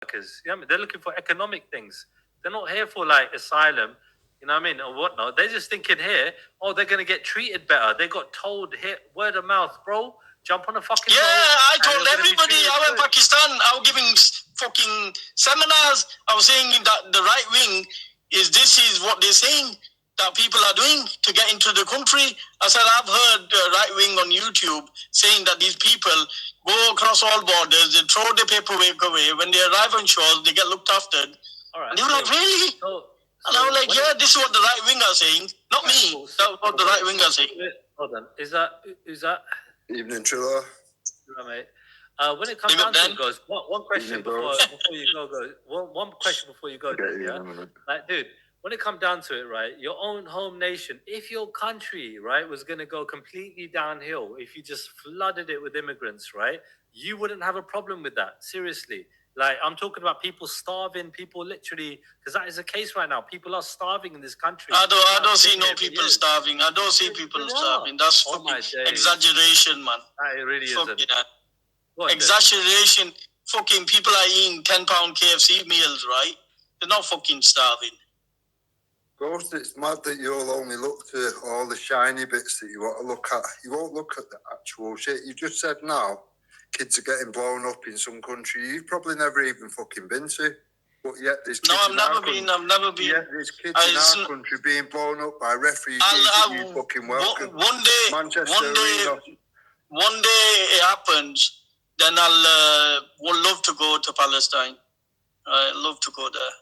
workers. You know what I mean? They're looking for economic things. They're not here for like asylum, you know what I mean, or whatnot. They're just thinking here, oh, they're gonna get treated better. They got told here, word of mouth, bro. Jump on a fucking Yeah, boat. I and told you're gonna be everybody. treated I went good. Pakistan. I was giving fucking seminars. I was saying that the right wing this is what they're saying that people are doing to get into the country. I said I've heard right wing on YouTube saying that these people go across all borders, they throw the paperwork away. When they arrive on shores, they get looked after. All right. And they were like, really? And I was like, yeah, this is what the right wing are saying, not me. That's what the right wing are saying. Hold on, is that? Evening, Trilla. Right, mate. When it comes down to it, goes one question before you go. One question before you go. Like, dude, when it comes down to it, right, your own home nation, if your country, right, was going to go completely downhill, if you just flooded it with immigrants, right, you wouldn't have a problem with that. Seriously. Like, I'm talking about people starving, people literally, because that is the case right now. People are starving in this country. I don't see no people starving. I don't see people starving. That's fucking exaggeration, man. It really isn't. Exaggeration. Fucking people are eating £10 KFC meals, right? They're not fucking starving. Ghost, it's mad that you'll only look to all the shiny bits that you want to look at. You won't look at the actual shit. You just said now, kids are getting blown up in some country you've probably never even fucking been to. But yet there's kids I've never been. Yet there's kids in our country being blown up by refugees that you fucking welcome. One day it happens, then would love to go to Palestine. I'd love to go there.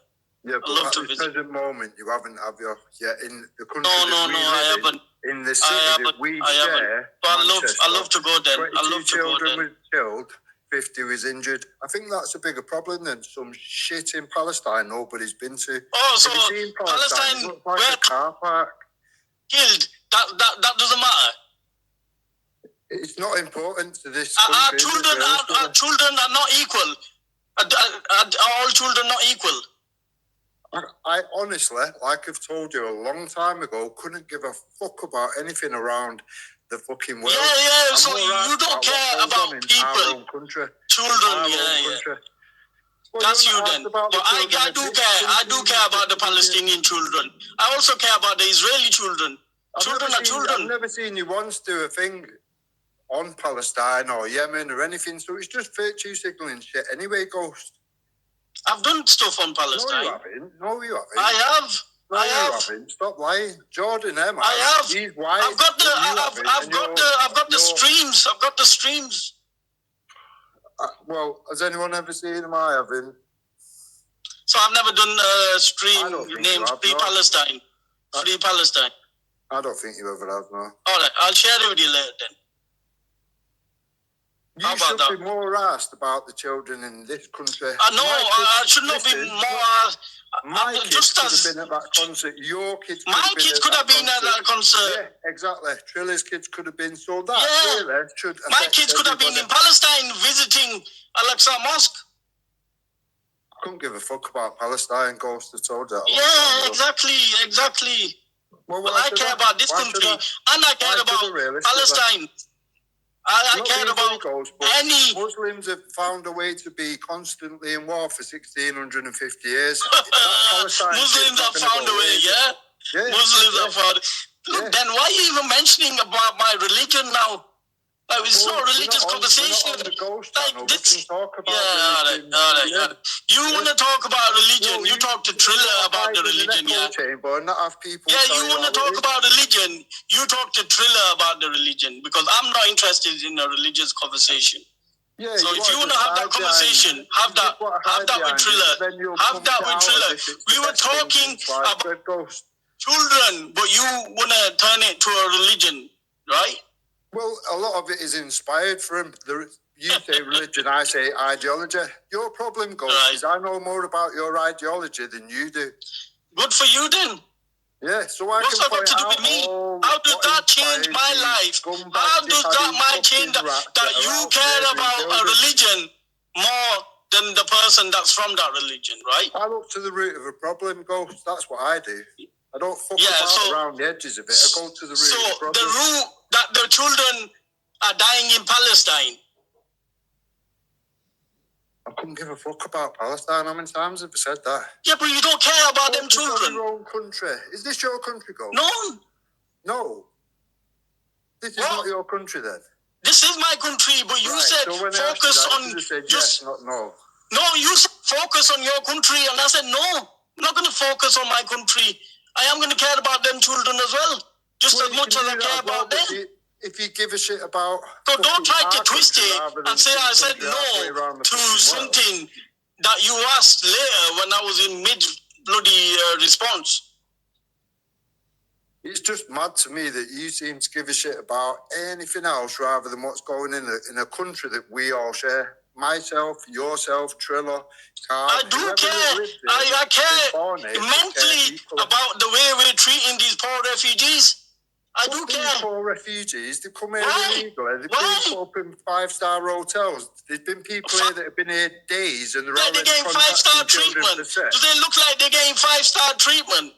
Yeah, but at the present moment, you haven't, have you? Yeah, in the country I haven't. In the city that we share, but I love to go there. 22 children were killed, 50 was injured. I think that's a bigger problem than some shit in Palestine nobody's been to. Oh, so Palestine looks like a car park. Killed. That doesn't matter. It's not important to this country. Our children are not equal. Are all children not equal? I honestly, like I've told you a long time ago, couldn't give a fuck about anything around the fucking world. Yeah. So you don't care about people, our own country, children. Well, that's you then. But I do care. I do care about the Palestinian children. I also care about the Israeli children. Children are children. I've never seen you once do a thing on Palestine or Yemen or anything. So it's just virtue signaling shit anyway, Ghost. I've done stuff on Palestine. No, you haven't. I have. You haven't. Stop lying, Jordan. I have. He's white. I've got the streams. I've got the streams. Well, has anyone ever seen them? I haven't. So I've never done a stream named Free Palestine. Free Palestine. I don't think you ever have, no. All right, I'll share it with you later then. You should be more asked about the children in this country. I should not be more asked. My kids could have been at that concert. Your kids could have been at that concert. Yeah, exactly. Trilla's kids could have been. So that really should affect my kids could have been in Palestine visiting Al-Aqsa Mosque. I couldn't give a fuck about Palestine, Ghost. I told that. Yeah, exactly. Well, I care about this country, and I care about Palestine. I care about any... Muslims have found a way to be constantly in war for 1,650 years. Muslims have found a way, yeah? Muslims have found... Look, then why are you even mentioning about my religion now? Like, it's not a religious conversation. Like this. All right. You want to talk about religion? You talk to Trilla about the religion, you want to talk about religion. You talk to Trilla about the religion because I'm not interested in a religious conversation. Yeah, so if you want to have that conversation, have that with Trilla. Have that with Trilla. We were talking about children, but you want to turn it to a religion, right? Well, a lot of it is inspired from you say religion, I say ideology. Your problem, Ghost, is I know more about your ideology than you do. Good for you then. Yeah, so what's that got to do with me? How does that change my life? How does that change that you care about a religion more than the person that's from that religion, right? I look to the root of a problem, Ghost. That's what I do. I don't fuck around the edges of it. I go to the root of the problem. So the root that the children are dying in Palestine. I couldn't give a fuck about Palestine. How many times have I said that? Yeah, but you don't care about them children. Your own country. Is this your country, Ghost? No. No. This is not your country, then. This is my country, but you said so focus on said just yes, not no. No, you said focus on your country, and I said no. I'm not going to focus on my country. I am going to care about them children as well, just as much as I care about them. If you give a shit about... So don't try to twist it and say I said no to something that you asked later when I was in mid-bloody response. It's just mad to me that you seem to give a shit about anything else rather than what's going in a country that we all share. Myself, yourself, Trilla, Carl. I do care. I care immensely about the way we're treating these poor refugees. I do care. Poor refugees, they come here illegally. They've been up in 5-star hotels. There's been people here that have been here days and they're getting 5-star treatment. Do they look like they're getting 5-star treatment?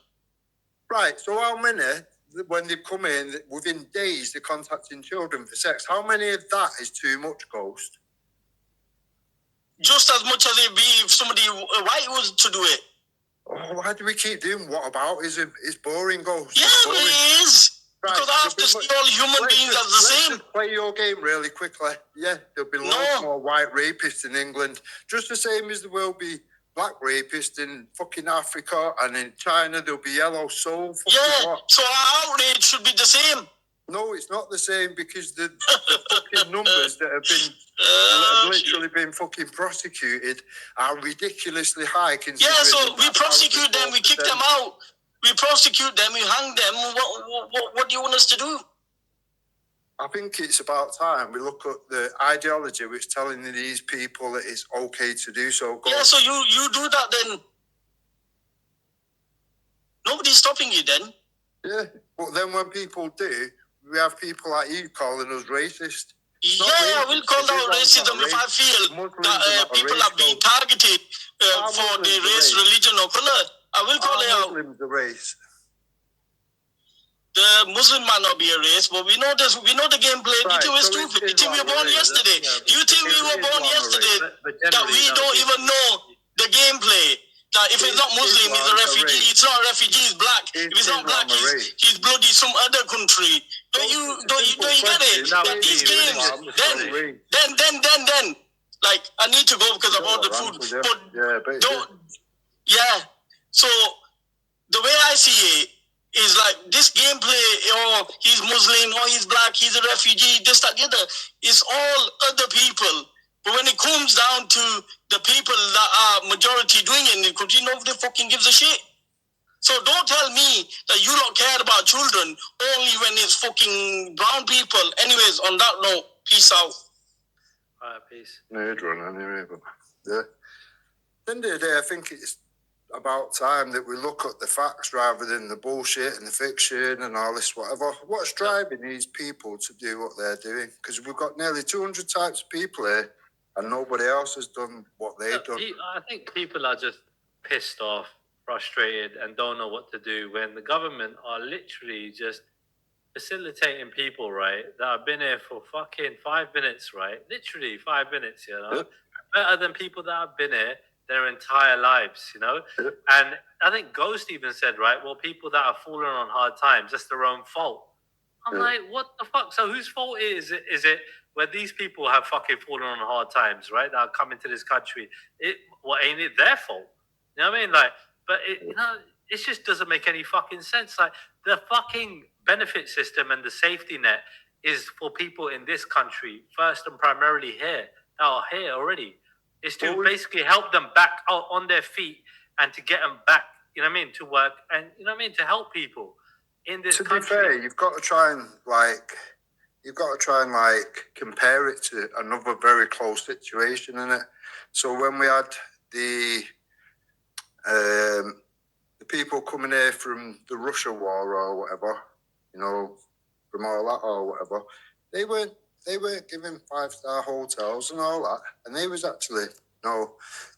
Right, so how many, when they come in, within days, they're contacting children for sex? How many of that is too much, Ghost? Just as much as it'd be if somebody white was to do it. Oh, why do we keep doing whataboutism? It's boring, Ghost. Yeah, but it is. Right, because I have to see all human beings as the same. Just play your game really quickly. Yeah, there'll be loads more white rapists in England. Just the same as there will be black rapists in fucking Africa, and in China there'll be yellow soul. So our outrage should be the same. No, it's not the same because the fucking numbers that have literally been fucking prosecuted are ridiculously high. Yeah, so we prosecute them, we kick them out. We prosecute them, we hang them. What do you want us to do? I think it's about time we look at the ideology which is telling these people that it's okay to do so. Yeah, so you do that then. Nobody's stopping you then. Yeah, but then when people do, we have people like you calling us racist. Yeah, I will call out racism if I feel that people are being targeted for their race, religion, or color. I will call it out. Muslims a race. The Muslim might not be a race, but we know this. We know the gameplay. Right, you think we're stupid? You think we were born yesterday? You think we were born yesterday? That we don't even know the gameplay. That if it's not Muslim, he's a refugee. It's not a refugee. He's black. If it's not black, he's bloody some other country. Don't you get it? That these games. Then. Like I need to go because I bought the food. But don't. Yeah. So the way I see it is like this gameplay, or he's Muslim, or he's black, he's a refugee, this, that, the other. It's all other people. But when it comes down to the people that are majority doing it in the country, nobody fucking gives a shit. So don't tell me that you don't care about children only when it's fucking brown people. Anyways, on that note, peace out. All right, peace. No, you're drawing anyway, but yeah. At the end of the day, I think it's about time that we look at the facts rather than the bullshit and the fiction and all this whatever. What's driving these people to do what they're doing? Because we've got nearly 200 types of people here and nobody else has done what they've done. I think people are just pissed off, frustrated, and don't know what to do when the government are literally just facilitating people, right, that have been here for fucking 5 minutes, right? Literally 5 minutes, you know? Better than people that have been here their entire lives, you know? And I think Ghost even said, right, well, people that are falling on hard times, that's their own fault. I'm like, what the fuck? So whose fault is it? Is it where these people have fucking fallen on hard times, right, that are coming to this country? Ain't it their fault? You know what I mean? Like, but it just doesn't make any fucking sense. Like, the fucking benefit system and the safety net is for people in this country, first and primarily here, that are here already. Is to basically help them back out on their feet and to get them back, you know what I mean, to work and, you know what I mean, to help people in this country. To be fair, you've got to try and compare it to another very close situation, innit? So when we had the people coming here from the Russia war or whatever, you know, from all that or whatever, they weren't giving 5-star hotels and all that. And they was actually, the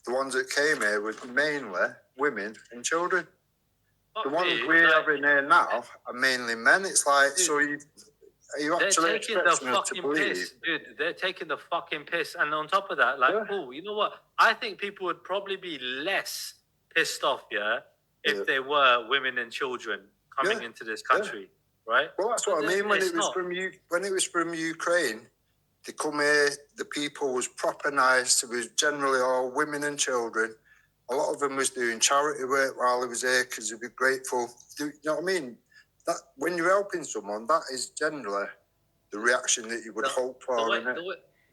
ones that came here was mainly women and children. The ones we're having here now are mainly men. It's like, Are you actually expecting us to believe? Piss, dude. They're taking the fucking piss, and on top of that, like, you know what? I think people would probably be less pissed off, if they were women and children coming into this country, right? Well, that's what I mean. When it was from Ukraine, they come here. The people was proper nice. It was generally all women and children. A lot of them was doing charity work while they was here because they'd be grateful. You know what I mean? That when you're helping someone, that is generally the reaction that you would hope for.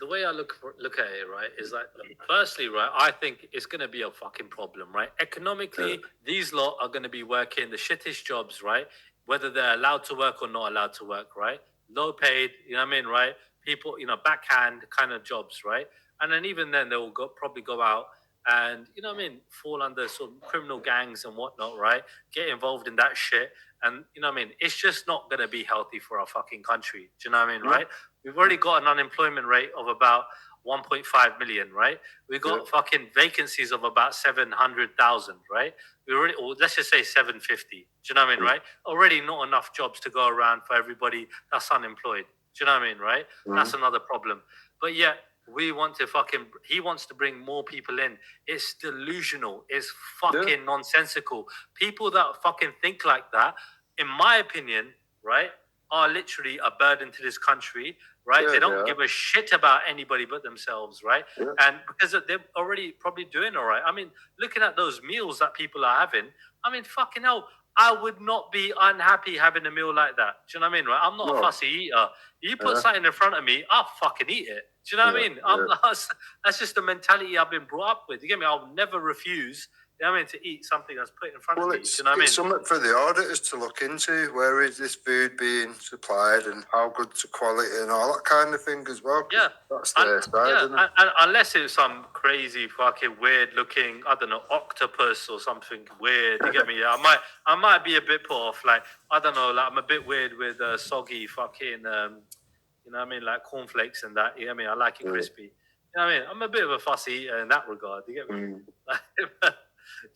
The way I look at it, right, is like, firstly, right, I think it's going to be a fucking problem, right? Economically, these lot are going to be working the shittest jobs, right? Whether they're allowed to work or not allowed to work, right? Low paid, you know what I mean, right? People, backhand kind of jobs, right? And then even then, they will probably go out and, you know what I mean, fall under sort of criminal gangs and whatnot, right? Get involved in that shit. And, you know what I mean? It's just not going to be healthy for our fucking country. Do you know what I mean, right? We've already got an unemployment rate of about 1.5 million, right? We've got fucking vacancies of about 700,000, right? We already, or let's just say 750. Do you know what I mean, right? Already not enough jobs to go around for everybody that's unemployed. Do you know what I mean, right? That's another problem. But yet, he wants to bring more people in. It's delusional. It's fucking nonsensical. People that fucking think like that, in my opinion, right, are literally a burden to this country, right? They don't give a shit about anybody but themselves, right? And because they're already probably doing all right. I mean, looking at those meals that people are having, I mean, fucking hell, I would not be unhappy having a meal like that. Do you know what I mean, right? I'm not a fussy eater. You put something in front of me, I'll fucking eat it. Do you know what I mean? That's just the mentality I've been brought up with. You get me? I'll never refuse, you know what I mean, to eat something that's put in front of me. Do you know what I mean? It's something for the auditors to look into. Where is this food being supplied and how good's the quality and all that kind of thing as well. Yeah. That's their side, isn't it? And unless it's some crazy fucking weird looking, I don't know, octopus or something weird. You get me? Yeah, I might be a bit put off. Like, I don't know, like I'm a bit weird with soggy fucking you know what I mean, like cornflakes and that. You know what I mean? I like it crispy. You know what I mean? I'm a bit of a fussy eater in that regard. You get me?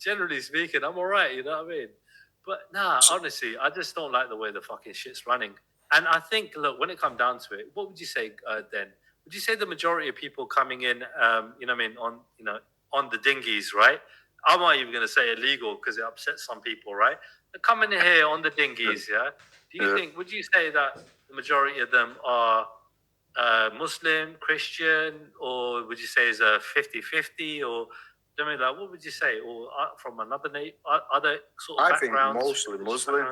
Generally speaking, I'm all right. You know what I mean? But nah, honestly, I just don't like the way the fucking shit's running. And I think, look, when it comes down to it, what would you say then? Would you say the majority of people coming in, you know what I mean, on the dinghies, right? I'm not even going to say illegal because it upsets some people, right? They're coming in here on the dinghies, yeah? Would you say that the majority of them are Muslim, Christian, or would you say it's a 50-50, or I mean, like, what would you say, or from other sort of backgrounds? I think mostly Muslim,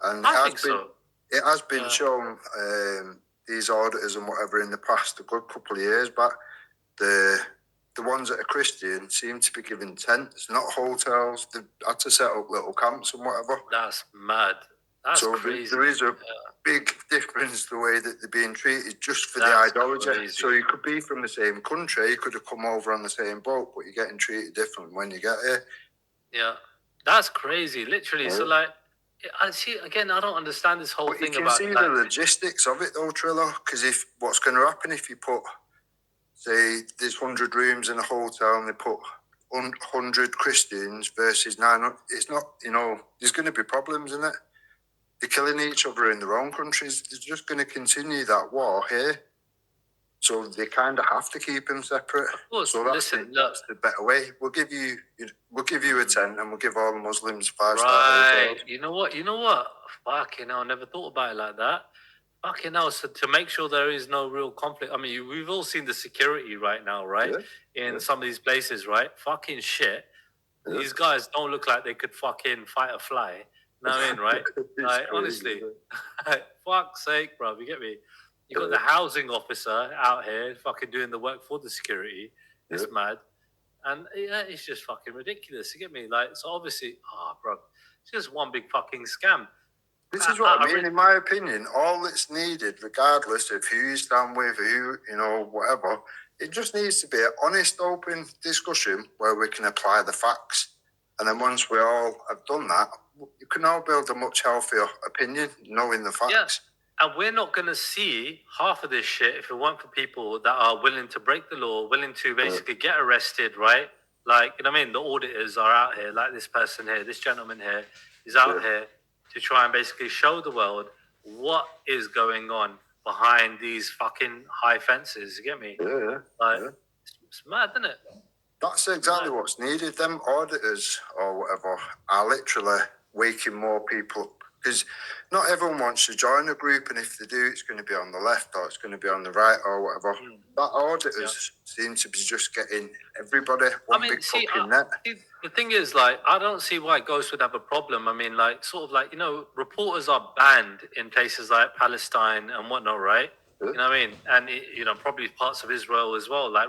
and I think so. It has been shown these auditors and whatever in the past, a good couple of years back, the ones that are Christian seem to be given tents, not hotels. They've had to set up little camps and whatever. That's mad. That's crazy. There is a big difference the way that they're being treated just for the ideology. Crazy. So you could be from the same country, you could have come over on the same boat, but you're getting treated different when you get here. Yeah, that's crazy, literally. So like, I see, again, I don't understand this whole thing about... You can see the logistics of it though, Trilla, because what's going to happen if you put, say, there's 100 rooms in a hotel and they put 100 Christians versus 900, it's not, there's going to be problems in it. They're killing each other in their own countries. They're just going to continue that war here. So they kind of have to keep them separate. Of course, so that's the better way. We'll give you a tent and we'll give all the Muslims 5-star hotels. You know what? Fucking hell, I never thought about it like that. Fucking hell, so to make sure there is no real conflict. I mean, we've all seen the security right now, right? In some of these places, right? Fucking shit. These guys don't look like they could fucking fight a fly. Know what I mean, right? Like, honestly, fuck's sake, bro. You get me? You got the housing officer out here fucking doing the work for the security. It's mad. And it's just fucking ridiculous. You get me? Like, so obviously, bro, it's just one big fucking scam. This is what I mean, in my opinion. All that's needed, regardless of who you stand with, whatever, it just needs to be an honest, open discussion where we can apply the facts. And then once we all have done that, you can all build a much healthier opinion, knowing the facts. Yeah. And we're not going to see half of this shit if it weren't for people that are willing to break the law, willing to basically get arrested, right? Like, you know what I mean? The auditors are out here, like this person here, this gentleman here is out here to try and basically show the world what is going on behind these fucking high fences. You get me? Yeah. Like, it's mad, isn't it? That's exactly what's needed. Them auditors or whatever are literally waking more people up. Because not everyone wants to join a group, and if they do, it's going to be on the left or it's going to be on the right or whatever. That auditors seem to be just getting everybody one big fucking net. The thing is, like, I don't see why ghosts would have a problem. I mean, like, sort of like, you know, reporters are banned in places like Palestine and whatnot, right? You know what I mean? And, you know, probably parts of Israel as well. Like,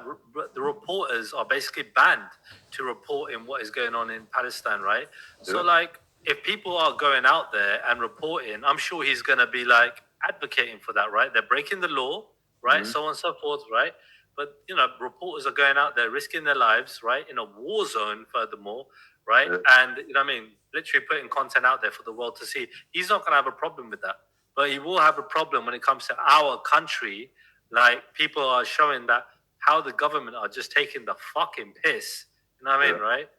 the reporters are basically banned to report in what is going on in Palestine, right? So, like, if people are going out there and reporting, I'm sure he's going to be, like, advocating for that, right? They're breaking the law, right? So on and so forth, right? But, you know, reporters are going out there risking their lives, right? In a war zone, furthermore, right? And, you know what I mean? Literally putting content out there for the world to see. He's not going to have a problem with that. But he will have a problem when it comes to our country. Like, people are showing that how the government are just taking the fucking piss. You know what I mean, right?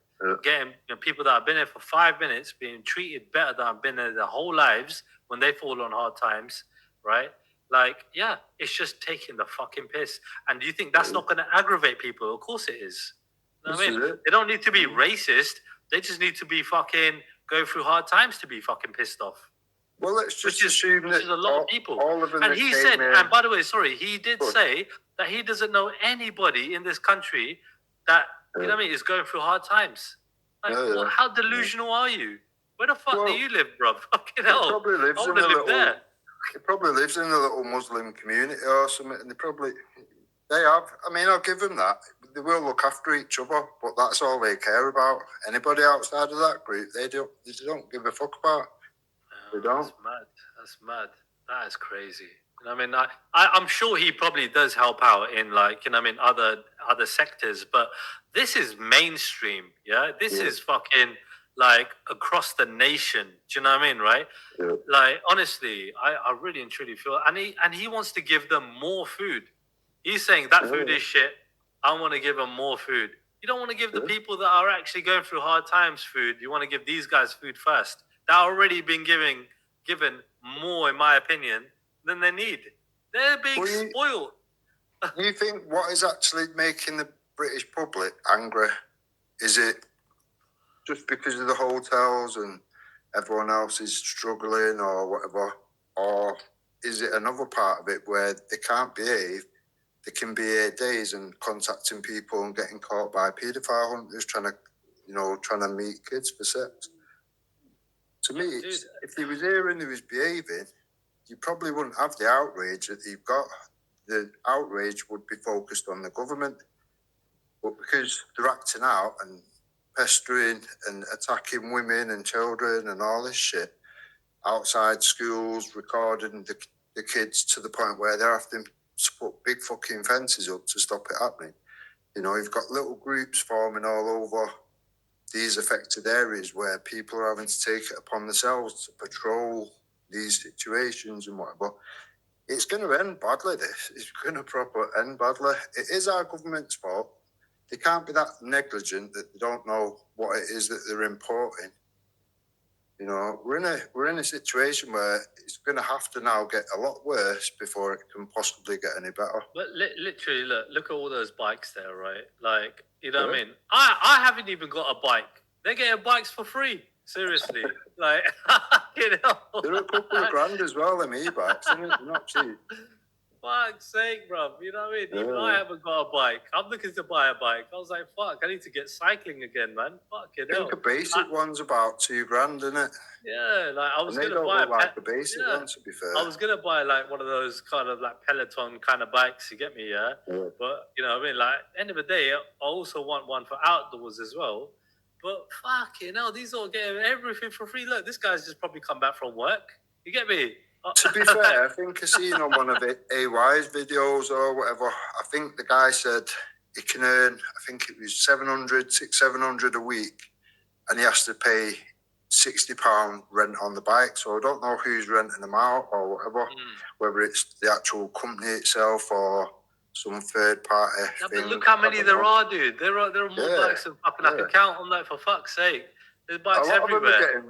Getting, you know, people that have been here for 5 minutes being treated better than have been there their whole lives when they fall on hard times, right? Like, yeah, it's just taking the fucking piss. And do you think that's not going to aggravate people? Of course it is. You know what I mean? They don't need to be racist. They just need to be fucking go through hard times to be fucking pissed off. Well, let's just assume that a lot of people. All of them and he said, and by the way, sorry, he did say that he doesn't know anybody in this country that, you know what I mean, is going through hard times. Like, how delusional are you? Where the fuck do you live, bro? Fucking hell. Probably lives in a little, he probably lives in a little Muslim community or something, and they have. I mean, I'll give them that. They will look after each other, but that's all they care about. Anybody outside of that group, they don't give a fuck about. They don't. That's mad. That is crazy. You know what I mean? I'm sure he probably does help out in, like, you know what I mean, other sectors, but this is mainstream, yeah? This is fucking, like, across the nation. Do you know what I mean, right? Yeah. Like, honestly, I really and truly feel, and he wants to give them more food. He's saying that food is shit. I want to give them more food. You don't want to give the people that are actually going through hard times food. You want to give these guys food first. They're already been given more, in my opinion, than they need. They're being spoiled. Do you think what is actually making the British public angry? Is it just because of the hotels and everyone else is struggling or whatever? Or is it another part of it where they can't behave? They can be 8 days and contacting people and getting caught by paedophile hunters trying to meet kids for sex. To me, if he was here and he was behaving, you probably wouldn't have the outrage that you've got. The outrage would be focused on the government. But because they're acting out and pestering and attacking women and children and all this shit outside schools, recording the kids to the point where they're having to put big fucking fences up to stop it happening. You know, you've got little groups forming all over these affected areas where people are having to take it upon themselves to patrol these situations and whatever. It's going to end badly, this. It's going to proper end badly. It is our government's fault. They can't be that negligent that they don't know what it is that they're importing. You know, we're in a situation where it's going to have to now get a lot worse before it can possibly get any better. But literally, look at all those bikes there, right? Like, you know what I mean? I haven't even got a bike. They're getting bikes for free. Seriously. Like, you know. They're a couple of grand as well, them e-bikes. They're not cheap. Fuck's sake, bro. You know what I mean? Even I haven't got a bike. I'm looking to buy a bike. I was like, fuck, I need to get cycling again, man. Fucking hell. I think a basic one's about $2,000, isn't it? Yeah, like I was going to buy a basic one, to be fair. I was going to buy like one of those kind of like Peloton kind of bikes, you get me, yeah? But, you know what I mean? Like, end of the day, I also want one for outdoors as well. But fucking hell, these all getting everything for free. Look, this guy's just probably come back from work. You get me? To be fair, I think I seen on one of AY's videos or whatever, I think the guy said he can earn, I think it was $700 a week, and he has to pay £60 rent on the bike. So I don't know who's renting them out or whatever, whether it's the actual company itself or some third party thing. But look how many there are, dude. There are more bikes than fucking I can count on, like, for fuck's sake. There's bikes everywhere.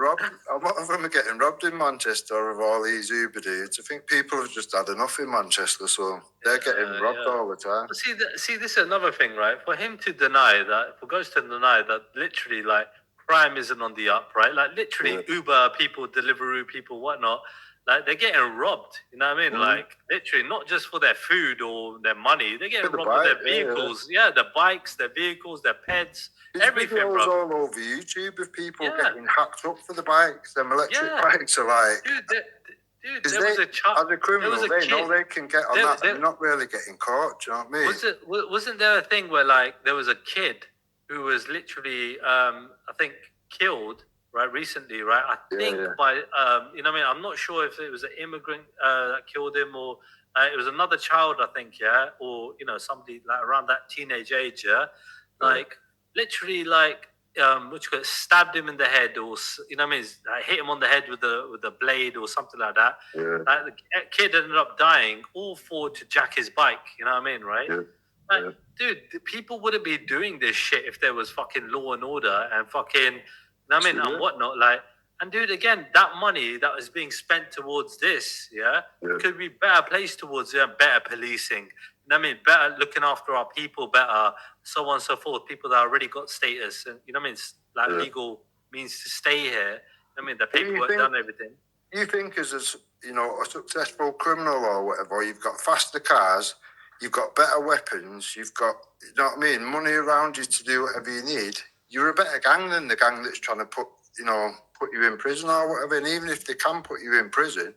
A lot of them are getting robbed in Manchester of all these Uber dudes. I think people have just had enough in Manchester, so they're getting robbed all the time. But see, this is another thing, right? For him to deny that, for Ghost to deny that, literally, like, crime isn't on the up, right? Like, literally, Uber people, Deliveroo people, whatnot, like, they're getting robbed. You know what I mean? Like, literally, not just for their food or their money, they're getting robbed of their vehicles. Yeah, their bikes, their vehicles, their pets, everything, bro. All over YouTube of people getting hacked up for the bikes. Them electric bikes are like... Dude, there was a child. As a criminal, they know they can get on that. They're not really getting caught. Do you know what I mean? Wasn't there a thing where, like, there was a kid who was literally, I think, killed, right, recently, right? I think by, you know what I mean? I'm not sure if it was an immigrant that killed him or it was another child, I think, or, you know, somebody like around that teenage age, like, literally, like, stabbed him in the head, or you know what I mean, hit him on the head with a blade or something like that. Like, the kid ended up dying, all for to jack his bike. You know what I mean, right? Like, dude, people wouldn't be doing this shit if there was fucking law and order and fucking, you know what I mean, and whatnot. Like, and dude, again, that money that was being spent towards this, could be better placed towards better policing. You know what I mean? Better looking after our people, better, so on and so forth. People that already got status and, you know what I mean, like legal means to stay here. I mean, the paperwork done, everything. You think as you know, a successful criminal or whatever, you've got faster cars, you've got better weapons, you've got, you know what I mean, money around you to do whatever you need. You're a better gang than the gang that's trying to put you in prison or whatever. And even if they can put you in prison,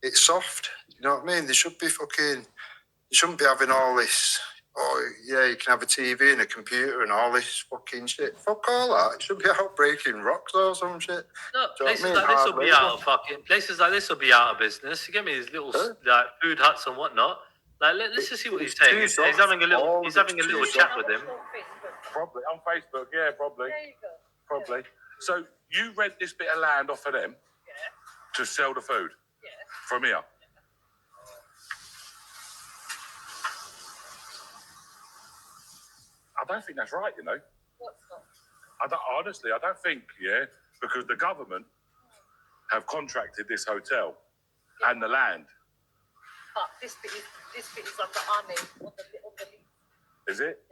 it's soft. You know what I mean? They shouldn't be having all this, you can have a TV and a computer and all this fucking shit. Fuck all that. It should be out breaking rocks or some shit. No, places like this will be out of places like this will be out of business. You get me? These little like food huts and whatnot. Like, let's just see what he's saying. He's having a little chat with him. Probably on Facebook, probably. There you go. Probably. So you rent this bit of land off of them to sell the food from here? I don't think that's right, you know. What's not? I don't think, because the government have contracted this hotel and the land. But this bit is on the army, on the lease. Is it?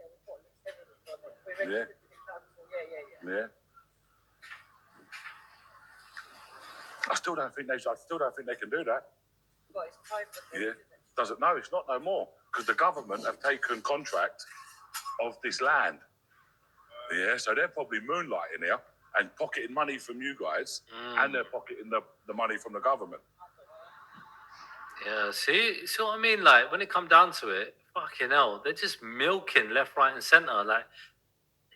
Yeah, we've got everything on it. We're registered to the council. Yeah. I still don't think they can do that. Well, it's private. Yeah. Doesn't know. It's not no more because the government have taken contract of this land. Yeah, so they're probably moonlighting here and pocketing money from you guys, and they're pocketing the money from the government. Yeah, see what I mean? Like, when it come down to it, fucking hell, they're just milking left, right, and center. Like,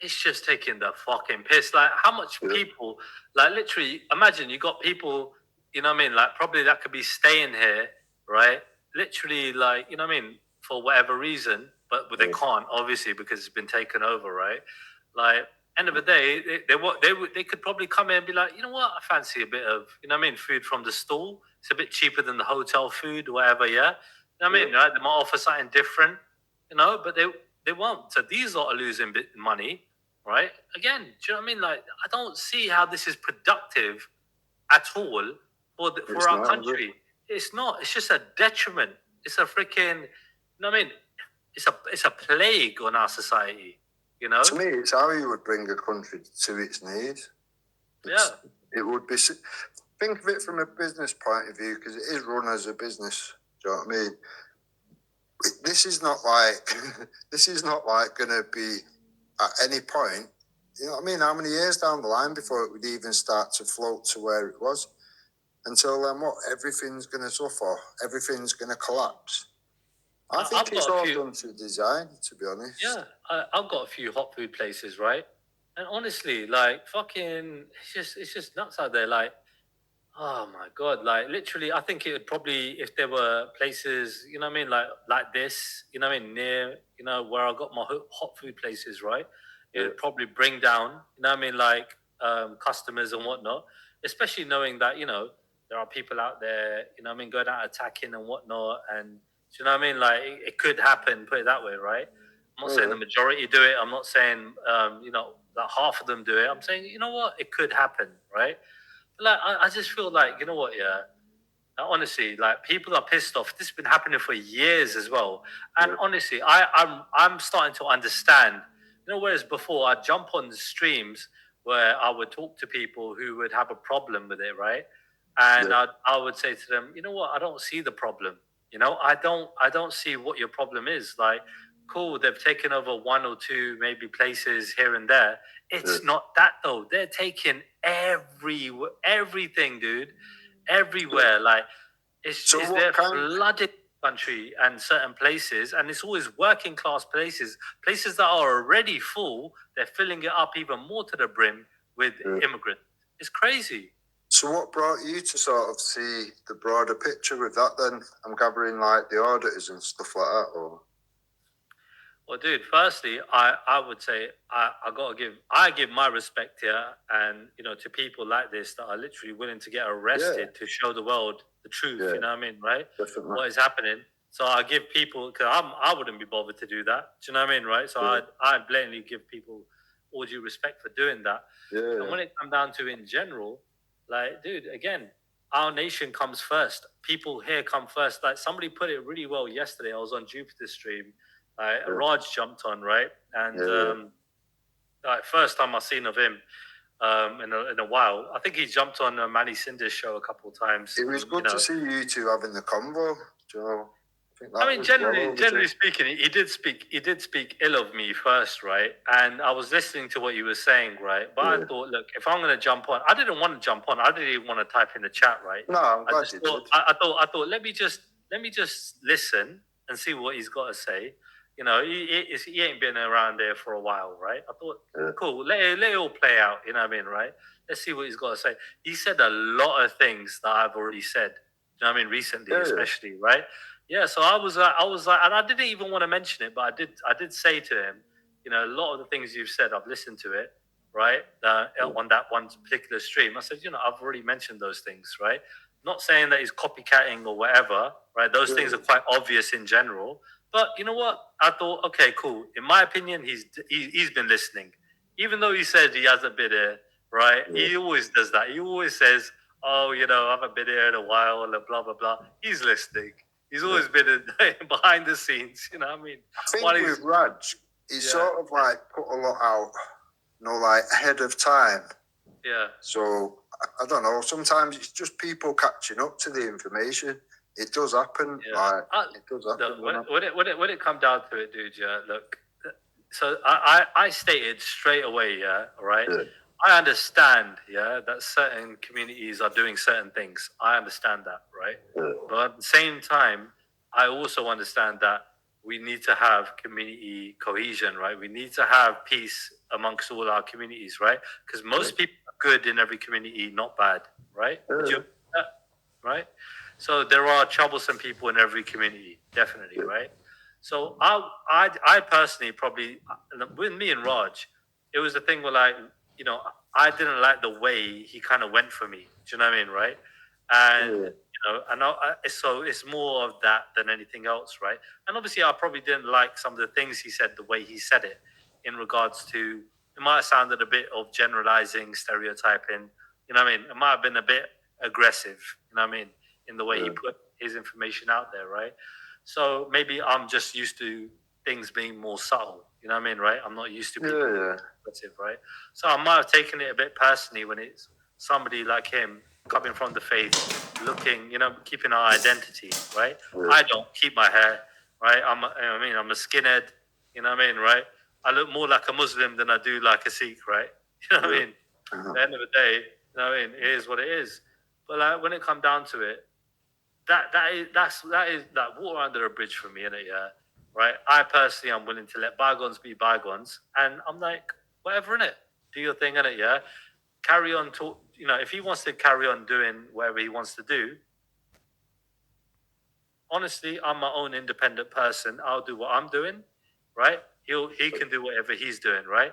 it's just taking the fucking piss. Like, how much people, like, literally, imagine you got people, you know what I mean? Like, probably that could be staying here, right? Literally, like, you know what I mean? For whatever reason, but they can't, obviously, because it's been taken over, right? Like, end of the day, they could probably come in and be like, you know what? I fancy a bit of, you know what I mean? Food from the stall. It's a bit cheaper than the hotel food, whatever, You know what I mean? Right? They might offer something different, you know, but they won't. So these lot are losing bit money, right? Again, do you know what I mean? Like, I don't see how this is productive at all for our country. It's not. It's just a detriment. It's a freaking, you know what I mean? It's a plague on our society, you know? To me, it's how you would bring a country to its knees. It would be... Think of it from a business point of view, because it is run as a business. Do you know what I mean? This is not like going to be at any point. You know what I mean? How many years down the line before it would even start to float to where it was? Until then, everything's going to suffer. Everything's going to collapse. I think it's all done to design, to be honest. Yeah, I've got a few hot food places, right? And honestly, like, fucking, it's just nuts out there. Like, oh my God, like, literally, I think it would probably, if there were places, you know what I mean, like this, you know what I mean, near, you know, where I got my hot food places, right? It would probably bring down, you know what I mean, like, customers and whatnot, especially knowing that, you know, there are people out there, you know what I mean, going out attacking and whatnot, and do you know what I mean? Like, it could happen, put it that way, right? I'm not saying the majority do it. I'm not saying, you know, like half of them do it. I'm saying, you know what, it could happen, right? But like I just feel like, you know what, yeah. Honestly, like people are pissed off. This has been happening for years as well. And honestly, I'm starting to understand. You know, whereas before I'd jump on the streams where I would talk to people who would have a problem with it, right? And I would say to them, you know what, I don't see the problem. You know, I don't see what your problem is. Like, cool, they've taken over one or two maybe places here and there. It's not that though. They're taking everything, dude, everywhere. Like it's their flooded country and certain places, and it's always working class places that are already full. They're filling it up even more to the brim with immigrants. It's crazy. So what brought you to sort of see the broader picture with that then? I'm gathering like the auditors and stuff like that, or? Well, dude, firstly, I would say I give my respect here, and you know, to people like this that are literally willing to get arrested to show the world the truth. You know what I mean, right? Definitely. What is happening? So I give people, because I wouldn't be bothered to do that. Do you know what I mean, right? So I blatantly give people all due respect for doing that. And when it comes down to in general, like, dude, again, our nation comes first. People here come first. Like somebody put it really well yesterday. I was on Jupiter's stream. Raj jumped on, right? And like first time I've seen of him in a while. I think he jumped on Manny Cinder's show a couple of times. It was good to see you two having the convo, Joe. I mean, generally speaking, he did speak ill of me first, right? And I was listening to what he was saying, right? But I thought, look, if I'm going to jump on, I didn't want to jump on. I didn't even want to type in the chat, right? No, I'm glad you did. I thought, let me just listen and see what he's got to say. You know, he ain't been around there for a while, right? I thought, cool, let it all play out. You know what I mean, right? Let's see what he's got to say. He said a lot of things that I've already said. You know what I mean, recently, especially, right? Yeah, so I was like, and I didn't even want to mention it, but I did say to him, you know, a lot of the things you've said, I've listened to it, right? On that one particular stream, I said, you know, I've already mentioned those things, right? Not saying that he's copycatting or whatever, right? Those things are quite obvious in general, but you know what? I thought, okay, cool. In my opinion, he's been listening, even though he said he hasn't been here, right? He always does that. He always says, oh, you know, I haven't been here in a while, and blah blah blah. He's listening. He's always been behind the scenes, you know what I mean? I think with Raj, he's sort of like put a lot out, you know, like ahead of time. Yeah. So, I don't know, sometimes it's just people catching up to the information. It does happen. Yeah. It does happen. Look, when it comes down to it, dude, look, so I stated straight away, right? Yeah. I understand, that certain communities are doing certain things. I understand that, right? Yeah. But at the same time, I also understand that we need to have community cohesion, right? We need to have peace amongst all our communities, right? Because most people are good in every community, not bad, right? Yeah. Right? So there are troublesome people in every community, definitely, right? So I personally probably, with me and Raj, it was a thing where like, you know, I didn't like the way he kind of went for me. Do you know what I mean, right? And you know, and so it's more of that than anything else, right? And obviously, I probably didn't like some of the things he said, the way he said it, in regards to. It might have sounded a bit of generalizing, stereotyping. You know what I mean? It might have been a bit aggressive. You know what I mean? In the way he put his information out there, right? So maybe I'm just used to things being more subtle. You know what I mean, right? I'm not used to people aggressive, right? So I might have taken it a bit personally when it's somebody like him coming from the faith, looking, you know, keeping our identity, right? I don't keep my hair, right? I'm a skinhead, you know what I mean, right? I look more like a Muslim than I do like a Sikh, right? You know what I mean? At the end of the day, you know what I mean? It is what it is. But like when it comes down to it, that is like water under a bridge for me, innit? Yeah. Right. I personally am willing to let bygones be bygones, and I'm like, whatever, innit? Do your thing, innit? Yeah. Carry on. You know, if he wants to carry on doing whatever he wants to do, honestly, I'm my own independent person. I'll do what I'm doing, right? He can do whatever he's doing, right?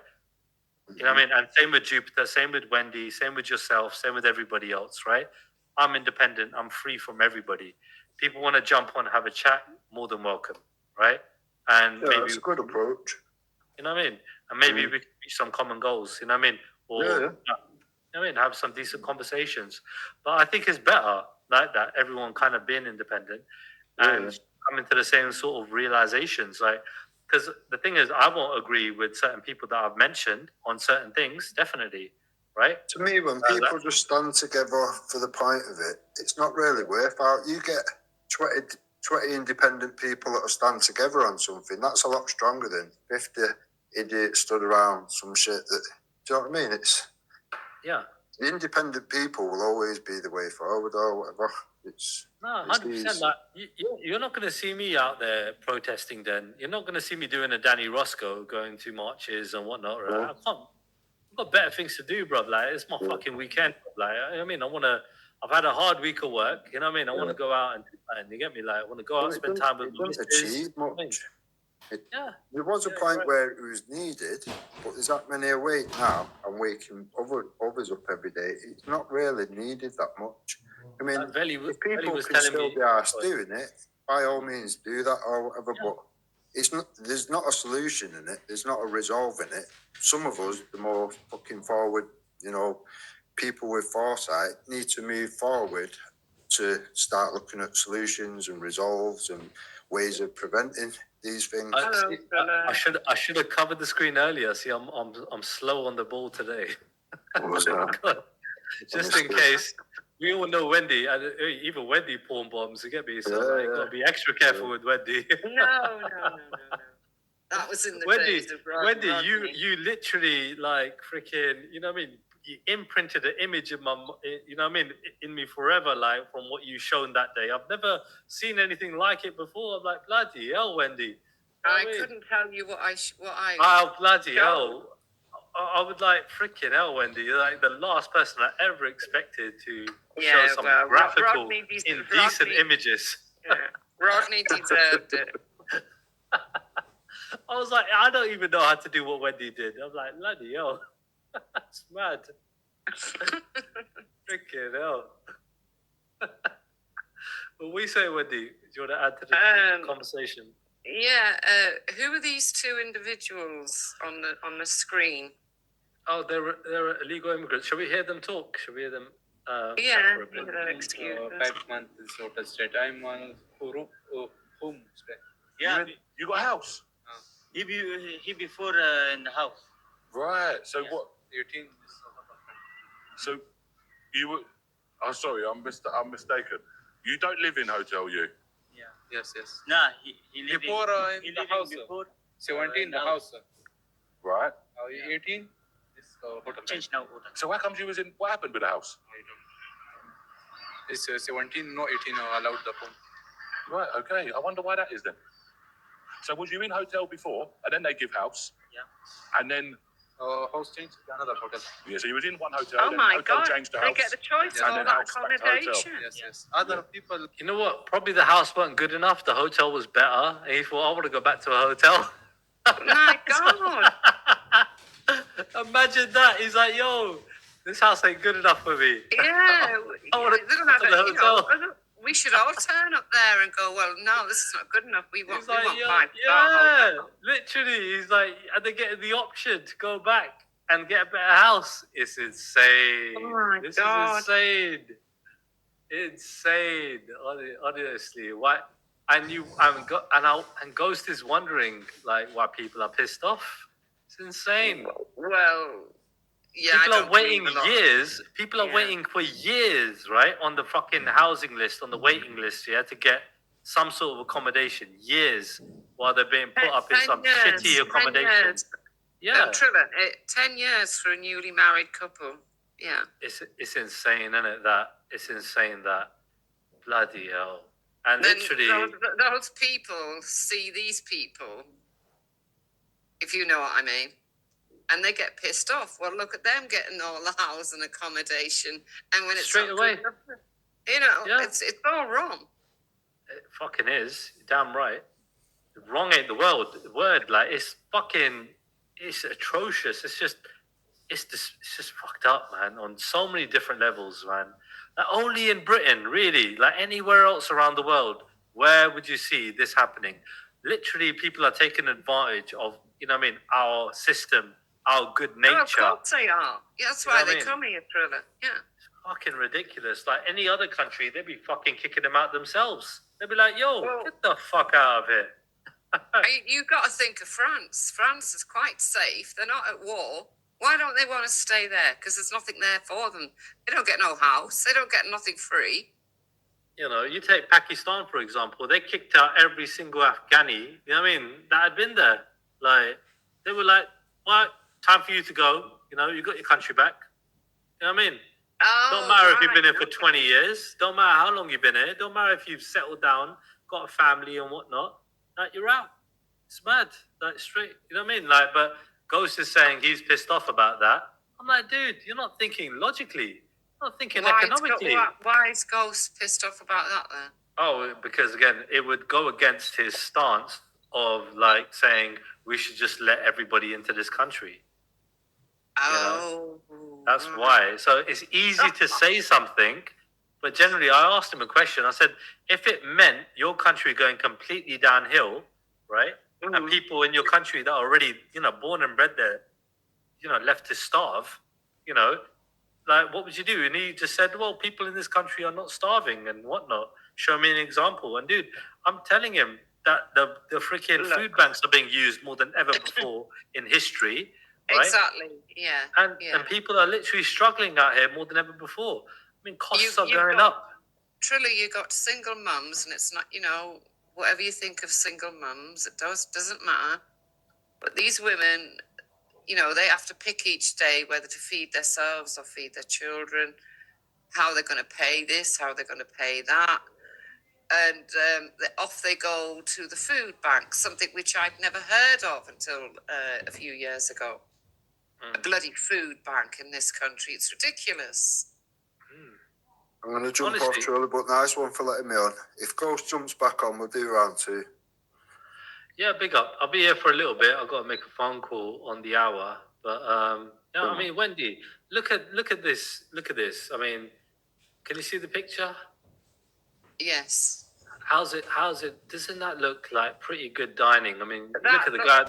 You know what I mean? And same with Jupiter, same with Wendy, same with yourself, same with everybody else, right? I'm independent. I'm free from everybody. People want to jump on, have a chat, more than welcome, right? And maybe that's a good approach. You know what I mean? And maybe we can reach some common goals. You know what I mean? Or you know what I mean, have some decent conversations. But I think it's better like that. Everyone kind of being independent and coming to the same sort of realizations. Like, because the thing is, I won't agree with certain people that I've mentioned on certain things. Definitely, right? To me, when people just stand together for the point of it, it's not really worthwhile. You get 20 independent people that will stand together on something. That's a lot stronger than 50 idiots stood around some shit that. Do you know what I mean? It's the independent people will always be the way forward or whatever. It's no, 100%. Like, you're not going to see me out there protesting. Then you're not going to see me doing a Danny Roscoe, going to marches and whatnot. Right? I can't. I've got better things to do, bro. Like, it's my fucking weekend. Like, I mean, I've had a hard week of work. You know what I mean? I want to go out and do that. And you get me? Like, I want to go out and spend time with my missus. There was a point where it was needed, but there's that many awake now and waking others up every day. It's not really needed that much. I mean, if people can still be asked doing it, by all means do that or whatever, but it's not. There's not a solution in it. There's not a resolve in it. Some of us, the more fucking forward, people with foresight, need to move forward to start looking at solutions and resolves and ways of preventing these things. I should have covered the screen earlier. See, I'm slow on the ball today. What was that? Just in case. We all know Wendy, and even Wendy porn bombs. You get me? So you got to be extra careful with Wendy. No. That was in the days of Wendy, you literally like freaking. You know what I mean? You imprinted an image in my, you know what I mean, in me forever. Like from what you shown that day, I've never seen anything like it before. I'm like, bloody hell, Wendy. I couldn't tell you what I. Oh, bloody hell. I would like freaking hell, Wendy. You're like the last person I ever expected to show some graphical, indecent images. Yeah. Rodney deserved it. I was like, I don't even know how to do what Wendy did. I'm like, bloody hell. That's mad. Freaking hell. Well, we say, Wendy, do you want to add to the conversation? Yeah. Who are these two individuals on the screen? Oh, they're illegal immigrants. Shall we hear them talk? Shall we hear them? Excuse 5 months total state. I'm on home stay. Yeah, you got a house. He before in the house. Right. So what? 18. So you were. Oh, sorry, I'm mistaken. You don't live in hotel, you? Yeah. Yes. Nah, he lived Before in the house. before 17 the house. Right. 18. This hotel. changed now. So how comes you was in? What happened with the house? It's 17, no 18 allowed the home. Right. Okay. I wonder why that is then. So was you in hotel before, and then they give house? Yeah. And then. House changed to another hotel. Yeah. So you was in one hotel. Oh then my hotel God! changed to They house. get the choice and of then that house back to hotel. accommodation. Yes. Other people. You know what? Probably the house wasn't good enough. The hotel was better. And he thought, I want to go back to a hotel. My God! Imagine that. He's like, yo, this house ain't good enough for me. Yeah. I want to go to the hotel. We should all turn up there and go, well, no, this is not good enough. We want, He's like, we want yeah, 5-star hotel. literally. He's like, and they get the option to go back and get a better house. It's insane. Oh my this God. is insane. Insane. Honestly, why? And Ghost is wondering like why people are pissed off. It's insane. Well, yeah, People I are don't waiting believe a lot. years. People are waiting for years, right, on the fucking housing list, on the waiting list, to get some sort of accommodation. Years while they're being put up in 10 some years, shitty 10 accommodation. years. Yeah, Trilla, 10 years for a newly married couple. Yeah. it's insane, isn't it? It's insane that bloody hell. And Then literally, those people see these people, if you know what I mean, and they get pissed off. Well, look at them getting all the house and accommodation, and when it's Straight not away. good enough, it's all wrong. it fucking is. You're damn right. Wrong ain't the word. Like it's atrocious. It's just fucked up, man, on so many different levels, man. Like, only in Britain, really. Like anywhere else around the world, where would you see this happening? Literally, people are taking advantage of, our system, our good Oh, nature. of course they are. Yeah, that's You know why what I they mean? come here, Trilla. Yeah. Fucking ridiculous. Like any other country, they'd be fucking kicking them out themselves. They'd be like, yo, Well- get the fuck out of here. You got to think of France. France is quite safe. They're not at war. Why don't they want to stay there? Because there's nothing there for them. They don't get no house. They don't get nothing free. You know, you take Pakistan, for example, they kicked out every single Afghani, you know what I mean, that had been there. Like, they were like, well, time for you to go. You know, you got your country back. You know what I mean? Oh, Don't matter if you've been here for okay. 20 years. Don't matter how long you've been here. Don't matter if you've settled down, got a family and whatnot. Like, you're out. It's mad. Like, straight. You know what I mean? Like, but Ghost is saying he's pissed off about that. I'm like, dude, you're not thinking logically. You're not thinking economically. Why is Ghost pissed off about that then? Oh, because again, it would go against his stance of like saying we should just let everybody into this country. Oh. That's why. So it's easy to say something, but generally, I asked him a question. I said, if it meant your country going completely downhill, right, and people in your country that are already, you know, born and bred there, you know, left to starve, you know, like what would you do? And he just said, well, people in this country are not starving and whatnot. Show me an example. And dude, I'm telling him that the freaking food banks are being used more than ever before in history. Right? Exactly. Yeah. And people are literally struggling out here more than ever before. I mean, costs are going up. Trilla, you got single mums, and it's not, you know, whatever you think of single mums, it doesn't matter. But these women, you know, they have to pick each day whether to feed themselves or feed their children, how they're going to pay this, how they're going to pay that. And off they go to the food bank, something which I'd never heard of until a few years ago. A bloody food bank in this country. It's ridiculous. I'm going to jump off, Trilla, but nice one for letting me on. If Ghost jumps back on, we'll do round two. Yeah, big up. I'll be here for a little bit. I've got to make a phone call on the hour. But yeah, I mean, Wendy, look at this. Look at this. I mean, can you see the picture? Yes. How's it? Doesn't that look like pretty good dining? I mean, look at the guy.